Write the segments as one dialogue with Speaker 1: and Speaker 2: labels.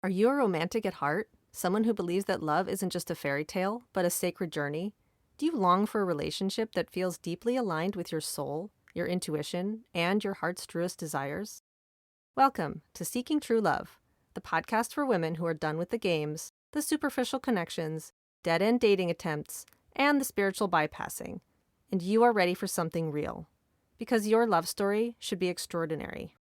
Speaker 1: Are you a romantic at heart? Someone who believes that love isn't just a fairy tale, but a sacred journey? Do you long for a relationship that feels deeply aligned with your soul, your intuition, and your heart's truest desires? Welcome to Seeking True Love, the podcast for women who are done with the games, the superficial connections, dead-end dating attempts, and the spiritual bypassing, and you are ready for something real. Because your love story should be extraordinary.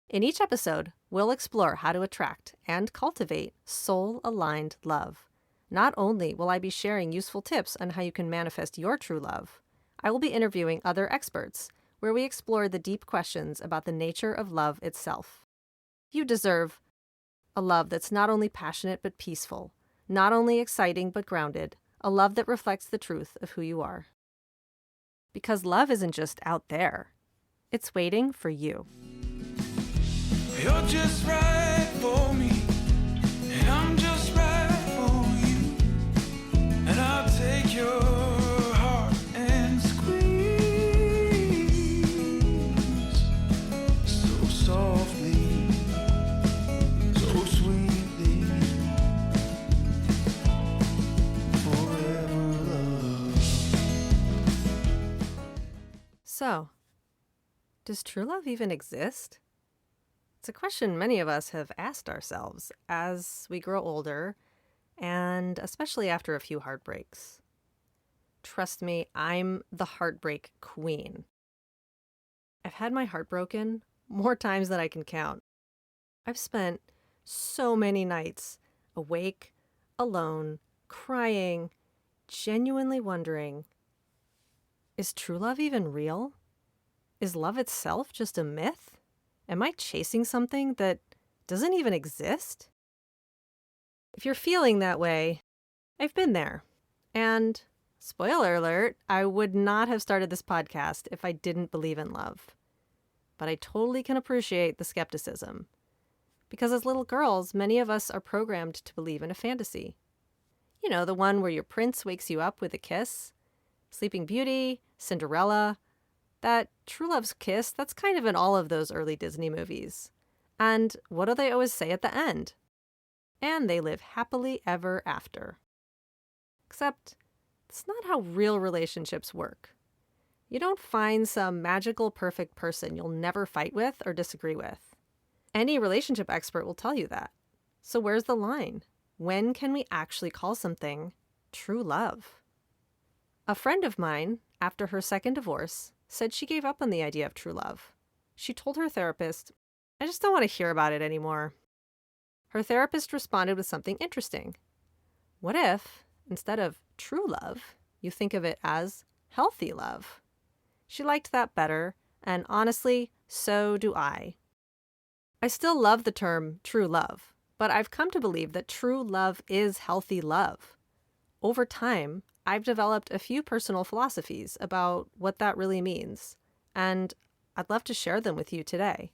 Speaker 1: In each episode, we'll explore how to attract and cultivate soul-aligned love. Not only will I be sharing useful tips on how you can manifest your true love, I will be interviewing other experts where we explore the deep questions about the nature of love itself. You deserve a love that's not only passionate but peaceful, not only exciting but grounded, a love that reflects the truth of who you are. Because love isn't just out there, it's waiting for you.
Speaker 2: You're just right for me, and I'm just right for you. And I'll take your heart and squeeze so softly, so sweetly, forever love.
Speaker 1: So, does true love even exist? It's a question many of us have asked ourselves as we grow older, and especially after a few heartbreaks. Trust me, I'm the heartbreak queen. I've had my heart broken more times than I can count. I've spent so many nights awake, alone, crying, genuinely wondering, is true love even real? Is love itself just a myth? Am I chasing something that doesn't even exist? If you're feeling that way, I've been there. And, spoiler alert, I would not have started this podcast if I didn't believe in love. But I totally can appreciate the skepticism. Because as little girls, many of us are programmed to believe in a fantasy. You know, the one where your prince wakes you up with a kiss? Sleeping Beauty, Cinderella. That true love's kiss, that's kind of in all of those early Disney movies. And what do they always say at the end? And they live happily ever after. Except, it's not how real relationships work. You don't find some magical perfect person you'll never fight with or disagree with. Any relationship expert will tell you that. So where's the line? When can we actually call something true love? A friend of mine, after her second divorce, said she gave up on the idea of true love. She told her therapist, I just don't want to hear about it anymore. Her therapist responded with something interesting. What if, instead of true love, you think of it as healthy love? She liked that better, and honestly, so do I. I still love the term true love, but I've come to believe that true love is healthy love. Over time, I've developed a few personal philosophies about what that really means, and I'd love to share them with you today.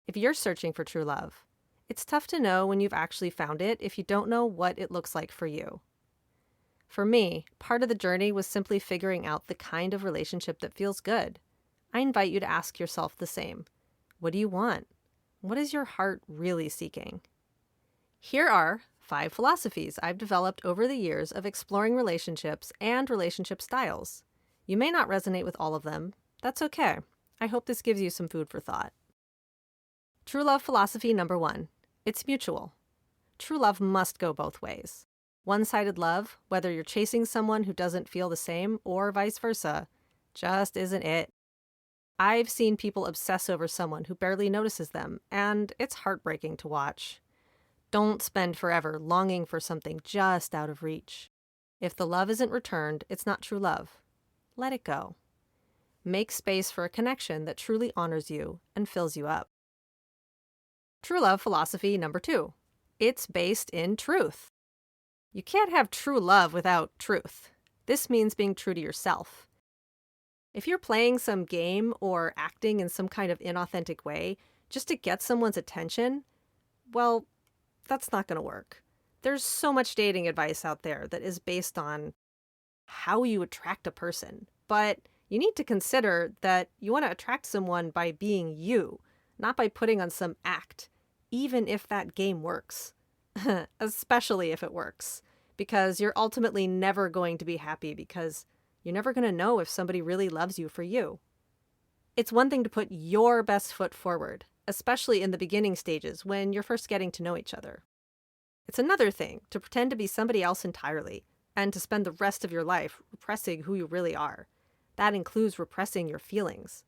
Speaker 1: If you're searching for true love, it's tough to know when you've actually found it if you don't know what it looks like for you. For me, part of the journey was simply figuring out the kind of relationship that feels good. I invite you to ask yourself the same. What do you want? What is your heart really seeking? Here are 5 philosophies I've developed over the years of exploring relationships and relationship styles. You may not resonate with all of them. That's okay. I hope this gives you some food for thought. True love philosophy number 1. It's mutual. True love must go both ways. One-sided love, whether you're chasing someone who doesn't feel the same or vice versa, just isn't it. I've seen people obsess over someone who barely notices them, and it's heartbreaking to watch. Don't spend forever longing for something just out of reach. If the love isn't returned, it's not true love. Let it go. Make space for a connection that truly honors you and fills you up. True love philosophy number 2. It's based in truth. You can't have true love without truth. This means being true to yourself. If you're playing some game or acting in some kind of inauthentic way just to get someone's attention, well, that's not going to work. There's so much dating advice out there that is based on how you attract a person, but you need to consider that you want to attract someone by being you, not by putting on some act even if that game works. Especially if it works, because you're ultimately never going to be happy because you're never going to know if somebody really loves you for you. It's one thing to put your best foot forward, especially in the beginning stages when you're first getting to know each other. It's another thing to pretend to be somebody else entirely and to spend the rest of your life repressing who you really are. That includes repressing your feelings.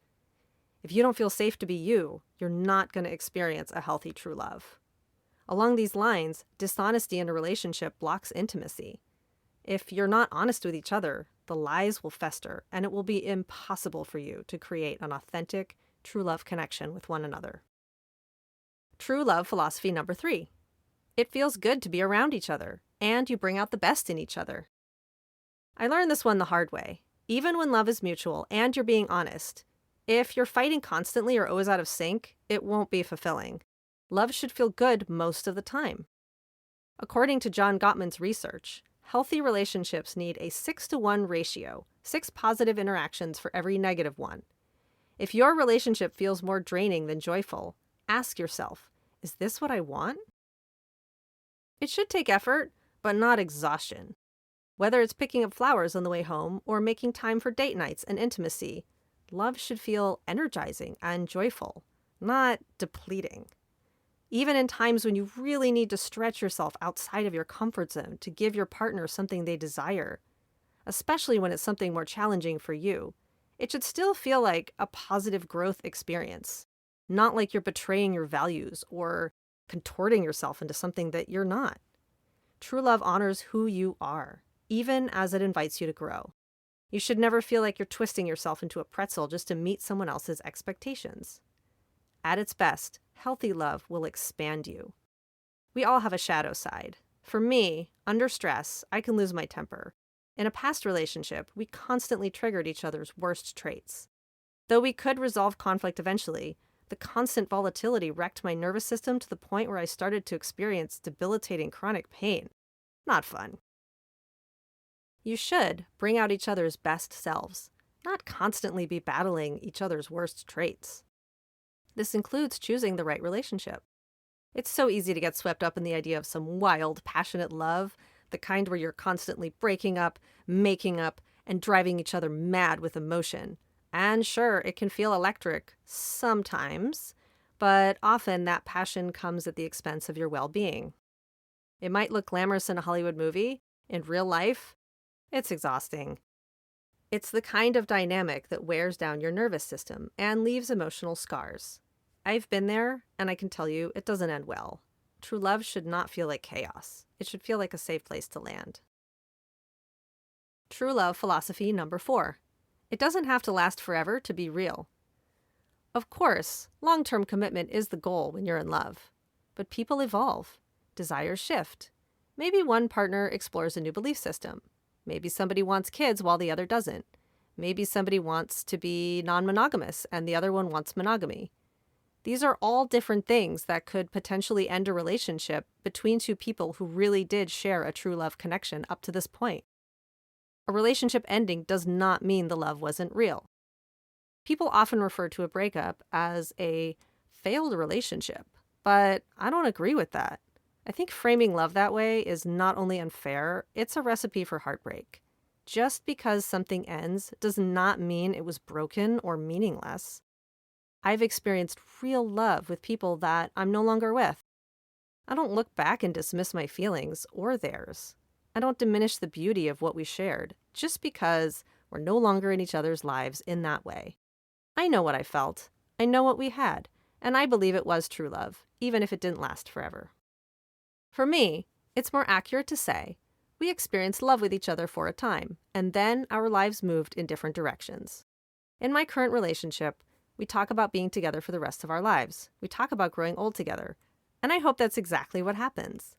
Speaker 1: If you don't feel safe to be you, you're not going to experience a healthy true love. Along these lines, dishonesty in a relationship blocks intimacy. If you're not honest with each other, the lies will fester, and it will be impossible for you to create an authentic, true love connection with one another. True love philosophy number 3. It feels good to be around each other, and you bring out the best in each other. I learned this one the hard way. Even when love is mutual and you're being honest, if you're fighting constantly or always out of sync, it won't be fulfilling. Love should feel good most of the time. According to John Gottman's research, healthy relationships need a 6-to-1 ratio, 6 positive interactions for every negative one. If your relationship feels more draining than joyful, ask yourself, is this what I want? It should take effort, but not exhaustion. Whether it's picking up flowers on the way home or making time for date nights and intimacy, love should feel energizing and joyful, not depleting. Even in times when you really need to stretch yourself outside of your comfort zone to give your partner something they desire, especially when it's something more challenging for you, it should still feel like a positive growth experience, not like you're betraying your values or contorting yourself into something that you're not. True love honors who you are, even as it invites you to grow. You should never feel like you're twisting yourself into a pretzel just to meet someone else's expectations. At its best, healthy love will expand you. We all have a shadow side. For me, under stress, I can lose my temper. In a past relationship, we constantly triggered each other's worst traits. Though we could resolve conflict eventually, the constant volatility wrecked my nervous system to the point where I started to experience debilitating chronic pain. Not fun. You should bring out each other's best selves, not constantly be battling each other's worst traits. This includes choosing the right relationship. It's so easy to get swept up in the idea of some wild, passionate love, the kind where you're constantly breaking up, making up, and driving each other mad with emotion. And sure, it can feel electric sometimes, but often that passion comes at the expense of your well-being. It might look glamorous in a Hollywood movie. In real life, it's exhausting. It's the kind of dynamic that wears down your nervous system and leaves emotional scars. I've been there, and I can tell you it doesn't end well. True love should not feel like chaos. It should feel like a safe place to land. True love philosophy number 4. It doesn't have to last forever to be real. Of course, long-term commitment is the goal when you're in love. But people evolve. Desires shift. Maybe one partner explores a new belief system. Maybe somebody wants kids while the other doesn't. Maybe somebody wants to be non-monogamous and the other one wants monogamy. These are all different things that could potentially end a relationship between two people who really did share a true love connection up to this point. A relationship ending does not mean the love wasn't real. People often refer to a breakup as a failed relationship, but I don't agree with that. I think framing love that way is not only unfair, it's a recipe for heartbreak. Just because something ends does not mean it was broken or meaningless. I've experienced real love with people that I'm no longer with. I don't look back and dismiss my feelings or theirs. I don't diminish the beauty of what we shared just because we're no longer in each other's lives in that way. I know what I felt. I know what we had, and I believe it was true love, even if it didn't last forever. For me, it's more accurate to say we experienced love with each other for a time, and then our lives moved in different directions. In my current relationship, we talk about being together for the rest of our lives. We talk about growing old together, and I hope that's exactly what happens.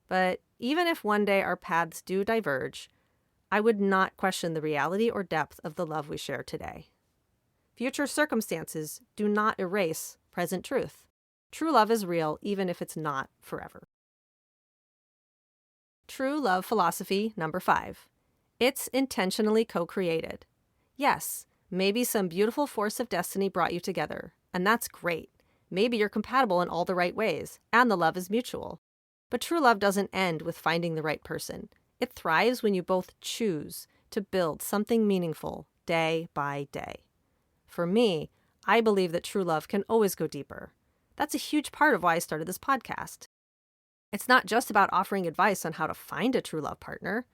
Speaker 1: But even if one day our paths do diverge, I would not question the reality or depth of the love we share today. Future circumstances do not erase present truth. True love is real, even if it's not forever. True love philosophy number 5. It's intentionally co-created. Yes, maybe some beautiful force of destiny brought you together, and that's great. Maybe you're compatible in all the right ways, and the love is mutual. But true love doesn't end with finding the right person. It thrives when you both choose to build something meaningful day by day. For me, I believe that true love can always go deeper. That's a huge part of why I started this podcast. It's not just about offering advice on how to find a true love partner.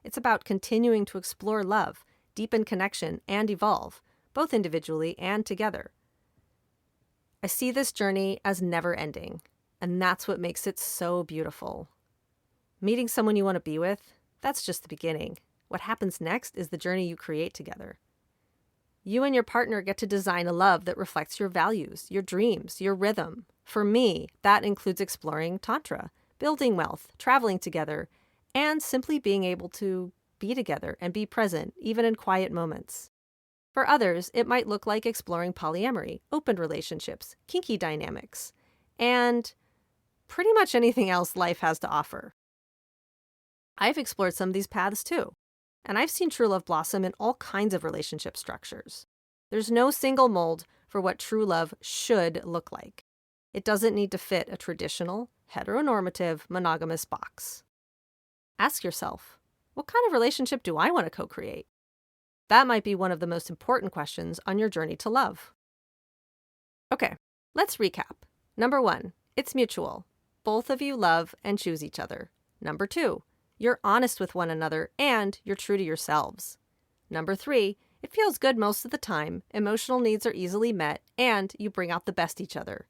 Speaker 1: It's about continuing to explore love, deepen connection, and evolve, both individually and together. I see this journey as never ending, and that's what makes it so beautiful. Meeting someone you want to be with, that's just the beginning. What happens next is the journey you create together. You and your partner get to design a love that reflects your values, your dreams, your rhythm. For me, that includes exploring Tantra, building wealth, traveling together, and simply being able to be together and be present, even in quiet moments. For others, it might look like exploring polyamory, open relationships, kinky dynamics, and pretty much anything else life has to offer. I've explored some of these paths too, and I've seen true love blossom in all kinds of relationship structures. There's no single mold for what true love should look like. It doesn't need to fit a traditional, heteronormative, monogamous box. Ask yourself, what kind of relationship do I want to co-create? That might be one of the most important questions on your journey to love. Okay, let's recap. Number 1, it's mutual. Both of you love and choose each other. Number 2, you're honest with one another and you're true to yourselves. Number 3, it feels good most of the time, emotional needs are easily met, and you bring out the best each other.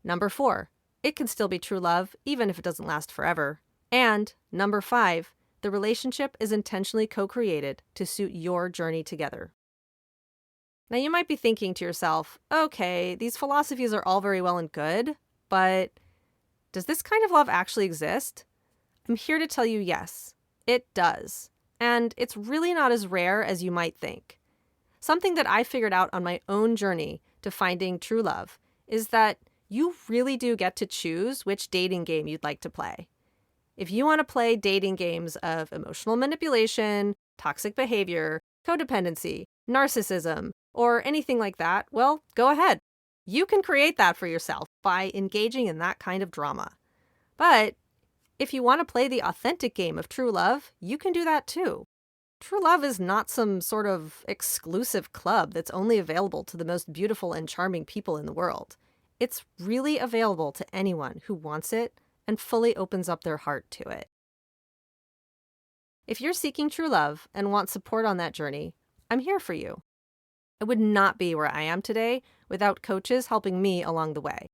Speaker 1: Number 4, it can still be true love even if it doesn't last forever. And number 5, the relationship is intentionally co-created to suit your journey together. Now you might be thinking to yourself, okay, these philosophies are all very well and good, but does this kind of love actually exist? I'm here to tell you yes, it does. And it's really not as rare as you might think. Something that I figured out on my own journey to finding true love is that you really do get to choose which dating game you'd like to play. If you want to play dating games of emotional manipulation, toxic behavior, codependency, narcissism, or anything like that, well, go ahead. You can create that for yourself by engaging in that kind of drama. But if you want to play the authentic game of true love, you can do that too. True love is not some sort of exclusive club that's only available to the most beautiful and charming people in the world. It's really available to anyone who wants it and fully opens up their heart to it. If you're seeking true love and want support on that journey, I'm here for you. I would not be where I am today without coaches helping me along the way.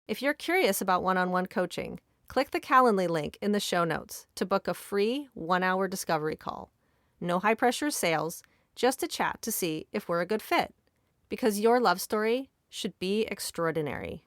Speaker 1: If you're curious about one-on-one coaching, click the Calendly link in the show notes to book a free 1-hour discovery call. No high-pressure sales, just a chat to see if we're a good fit. Because your love story should be extraordinary.